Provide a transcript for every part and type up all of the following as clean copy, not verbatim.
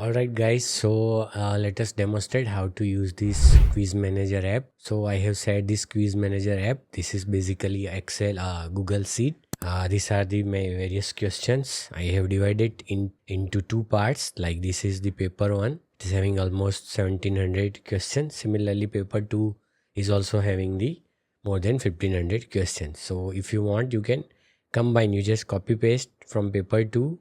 Alright guys, so let us demonstrate how to use this quiz manager app. So I have set this quiz manager app. This is basically Excel, Google Sheet. These are the various questions. I have divided into two parts. Like this is the paper 1. It is having almost 1700 questions. Similarly, paper 2 is also having the more than 1500 questions. So if you want, you can combine. You just copy paste from paper 2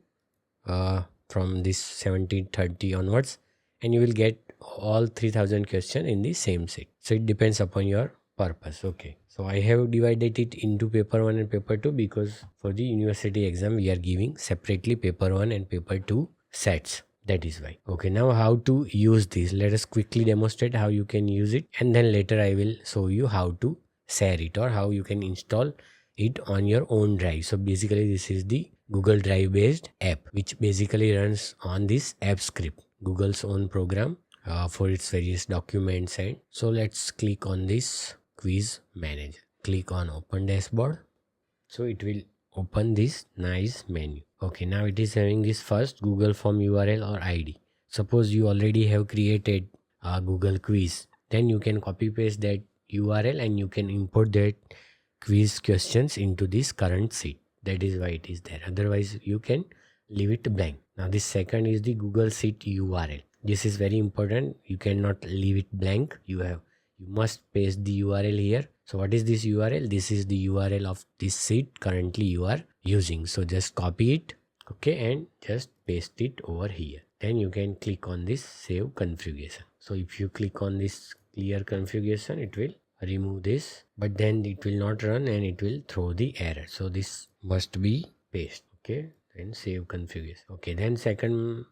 from this 1730 onwards, and you will get all 3000 questions in the same set. So it depends upon your purpose. Okay, so I have divided it into paper 1 and paper 2 because for the university exam we are giving separately paper 1 and paper 2 sets. That is why. Okay, now how to use this, let us quickly demonstrate how you can use it, and then later I will show you how to share it or how you can install it on your own drive. So basically this is the Google Drive based app which basically runs on this app script, Google's own program for its various documents. And so let's click on this quiz manager, click on open dashboard. So it will open this nice menu. Okay, now it is having this first Google form URL or ID. Suppose you already have created a Google quiz, then you can copy paste that URL and you can import that quiz questions into this current sheet. That is why it is there. Otherwise you can leave it blank. Now this second is the Google Sheet URL. This is very important. You cannot leave it blank. You must paste the URL here. So what is this URL? This is the URL of this sheet currently you are using. So just copy it, okay, and just paste it over here. Then you can click on this save configuration. So if you click on this clear configuration, it will remove this, but then it will not run and it will throw the error. So this must be paste. Okay, then save configuration. Okay, then second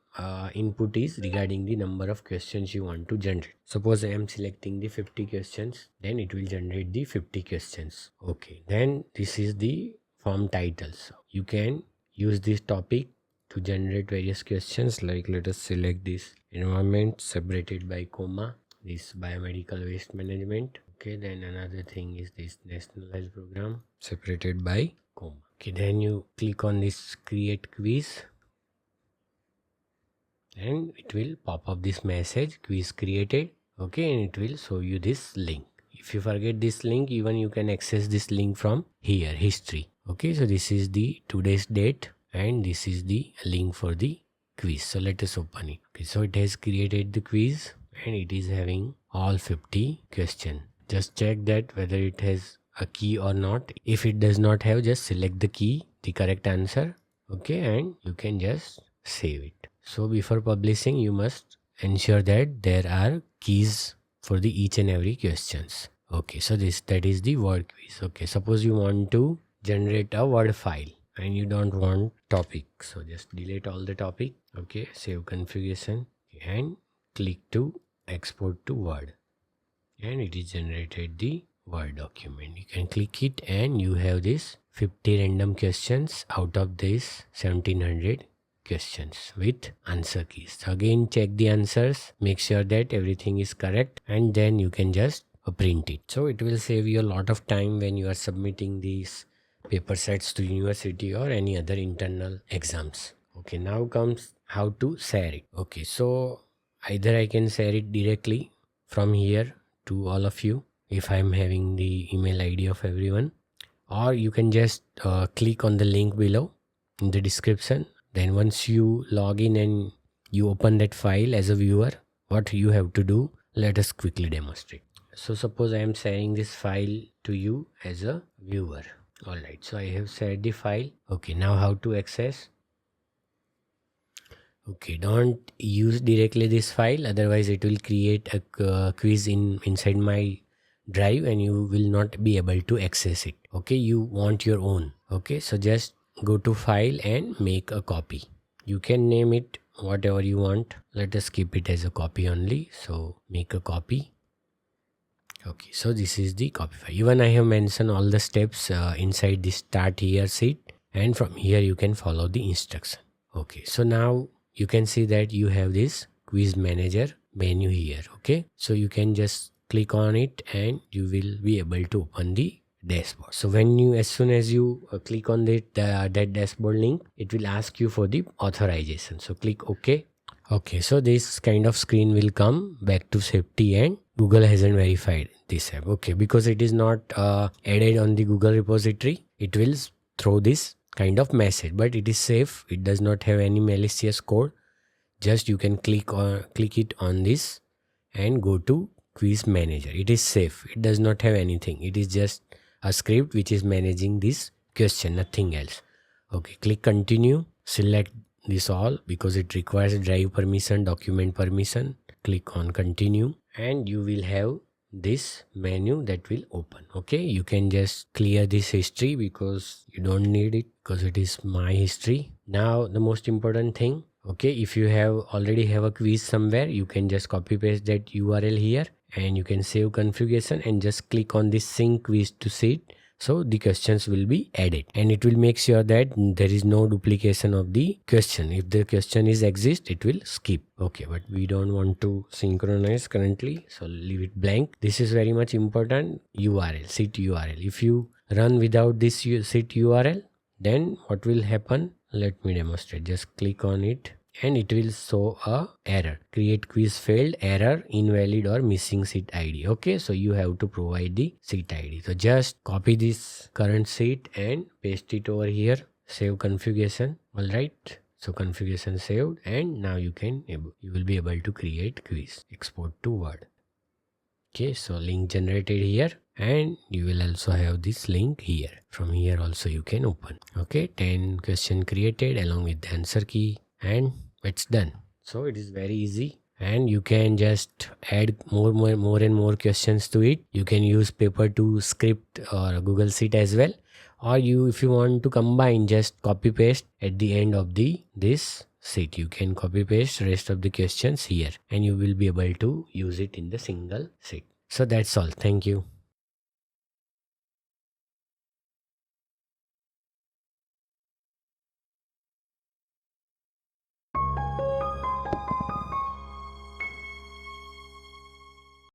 input is regarding the number of questions you want to generate. Suppose I am selecting the 50 questions, then it will generate the 50 questions. Okay, then this is the form titles. You can use this topic to generate various questions. Like let us select this environment separated by comma, this biomedical waste management. Okay, then another thing is this national health program separated by comma. Okay, then you click on this create quiz and it will pop up this message, quiz created. Okay, and it will show you this link. If you forget this link, even you can access this link from here, history. Okay, so this is the today's date and this is the link for the quiz. So let us open it. Okay, so it has created the quiz and it is having all 50 questions. Just check that whether it has a key or not. If it does not have, just select the key, the correct answer. Okay, and you can just save it. So before publishing, you must ensure that there are keys for the each and every questions. Okay, so that is the word quiz. Okay, suppose you want to generate a word file and you don't want topic, so just delete all the topic. Okay, save configuration and click to export to Word, and it is generated the Word document. You can click it and you have this 50 random questions out of this 1700 questions with answer keys. So again, check the answers, make sure that everything is correct, and then you can just print it. So it will save you a lot of time when you are submitting these paper sets to university or any other internal exams. Okay, now comes how to share it. Okay, so either I can share it directly from here to all of you if I'm having the email ID of everyone, or you can just click on the link below in the description. Then once you log in and you open that file as a viewer, what you have to do, let us quickly demonstrate. So suppose I am sharing this file to you as a viewer. Alright, so I have shared the file. Okay, now how to access? Okay, don't use directly this file, otherwise it will create a quiz inside my drive and you will not be able to access it. Okay, you want your own. Okay, so just go to file and make a copy. You can name it whatever you want. Let us keep it as a copy only. So make a copy. Okay, so this is the copy file. Even I have mentioned all the steps inside this start here sheet, and from here you can follow the instruction. Okay, so now you can see that you have this quiz manager menu here. Okay, so you can just click on it and you will be able to open the dashboard. So as soon as you click on that dashboard link, it will ask you for the authorization. So click OK. Okay, so this kind of screen will come back to safety and Google hasn't verified this app. Okay, because it is not added on the Google repository, it will throw this kind of message, but it is safe. It does not have any malicious code. Just you can click it on this and go to quiz manager. It is safe. It does not have anything. It is just a script which is managing this question, nothing else. Okay, click continue. Select this all because it requires drive permission, document permission. Click on continue and you will have this menu that will open. Okay, you can just clear this history because you don't need it because it is my history. Now the most important thing, okay, if you already have a quiz somewhere, you can just copy paste that URL here and you can save configuration and just click on this sync quiz to sheet. So the questions will be added and it will make sure that there is no duplication of the question. If the question is exist, it will skip. Okay, but we don't want to synchronize currently, so leave it blank. This is very much important. URL, sheet URL. If you run without this sheet URL, then what will happen? Let me demonstrate. Just click on it and it will show a error. Create quiz failed, error, invalid or missing sheet ID. Okay, so you have to provide the sheet ID. So just copy this current sheet and paste it over here. Save configuration. All right. So configuration saved and now you will be able to create quiz. Export to Word. Okay, so link generated here and you will also have this link here. From here also you can open. Okay, 10 question created along with the answer key and it's done. So it is very easy and you can just add more and more questions to it. You can use paper to script or Google Sheet as well, or if you want to combine, just copy paste at the end of this sheet. You can copy paste rest of the questions here and you will be able to use it in the single sheet. So that's all. Thank you.